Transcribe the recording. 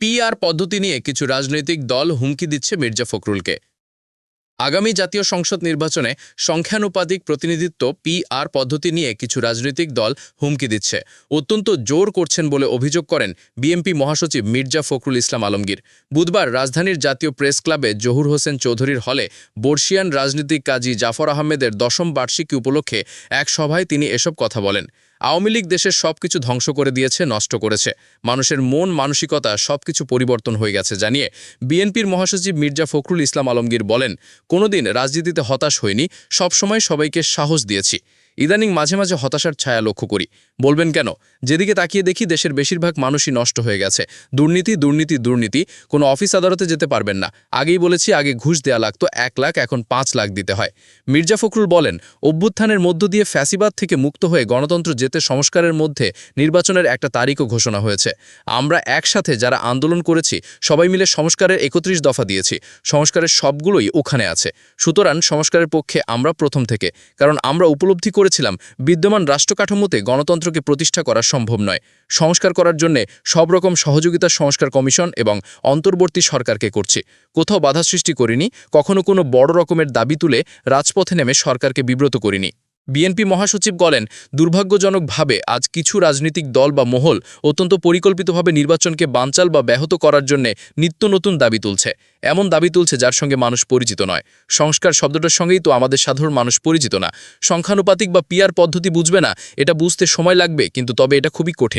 PR পদ্ধতি নিয়ে কিছু রাজনৈতিক দল হুমকি দিচ্ছে মির্জা ফখরুলকে। আগামী জাতীয় সংসদ নির্বাচনে সংখ্যানুপাতিক প্রতিনিধিত্ব পিআর পদ্ধতি নিয়ে কিছু রাজনৈতিক দল হুমকি দিচ্ছে, অত্যন্ত জোর করছেন বলে অভিযোগ করেন বিএনপি মহাসচিব মির্জা ফখরুল ইসলাম আলমগীর। বুধবার রাজধানীর জাতীয় প্রেস ক্লাবে জহুর হোসেন চৌধুরীর হলে বর্ষিয়ান রাজনীতিক কাজী জাফর আহমেদের ১০ম বার্ষিকী উপলক্ষে এক সভায় তিনি এসব কথা বলেন। আওয়ামী লীগ দেশের সবকিছু ধ্বংস করে দিয়েছে, নষ্ট করেছে, মানুষের মন মানসিকতা সবকিছু পরিবর্তন হয়ে গেছে জানিয়ে বিএনপির মহাসচিব মির্জা ফখরুল ইসলাম আলমগীর বলেন, কোনোদিন রাজনীতিতে হতাশ হইনি, সবসময় সবাইকে সাহস দিয়েছি। ইদানিং মাঝে মাঝে হতাশার ছায়া লক্ষ্য করি। বলবেন কেন? যেদিকে তাকিয়ে দেখি দেশের বেশিরভাগ মানুষই নষ্ট হয়ে গেছে। দুর্নীতি দুর্নীতি দুর্নীতি, কোনো অফিস আদালতে যেতে পারবেন না। আগেই বলেছি, আগে ঘুষ দেয়া লাগতো ১ লাখ, এখন ৫ লাখ দিতে হয়। মির্জা ফখরুল বলেন, অভ্যুত্থানের মধ্য দিয়ে ফ্যাসিবাদ থেকে মুক্ত হয়ে গণতন্ত্র যেতে সংস্কারের মধ্যে নির্বাচনের একটা তারিখও ঘোষণা হয়েছে। আমরা একসাথে যারা আন্দোলন করেছি সবাই মিলে সংস্কারের ৩১ দফা দিয়েছি। সংস্কারের সবগুলোই ওখানে আছে। সুতরাং সংস্কারের পক্ষে আমরা প্রথম থেকে, কারণ আমরা উপলব্ধি করেছিলাম বিদ্যমান রাষ্ট্রকাঠামোতে গণতন্ত্রকে প্রতিষ্ঠা করা সম্ভব নয়। সংস্কার করার জন্য সব রকম সহযোগিতা সংস্কার কমিশন এবং অন্তর্বর্তী সরকারকে করছি। কোথাও বাধা সৃষ্টি করিনি, কখনো কোনো বড় রকমের দাবি তুলে রাজপথে নেমে সরকারকে বিব্রত করিনি। বিএনপি মহাসচিব বলেন, দুর্ভাগ্যজনকভাবে আজ কিছু রাজনৈতিক দল বা মহল অত্যন্ত পরিকল্পিতভাবে নির্বাচনকে বানচাল বা ব্যাহত করার জন্য নিত্য নতুন দাবি তুলছে। এমন দাবি তুলছে যার সঙ্গে মানুষ পরিচিত নয়। সংস্কার শব্দটার সঙ্গেই তো আমাদের সাধারণ মানুষ পরিচিত না। সংখ্যানুপাতিক বা পিআর পদ্ধতি বুঝবে না, এটা বুঝতে সময় লাগবে, কিন্তু তবে এটা খুবই কঠিন।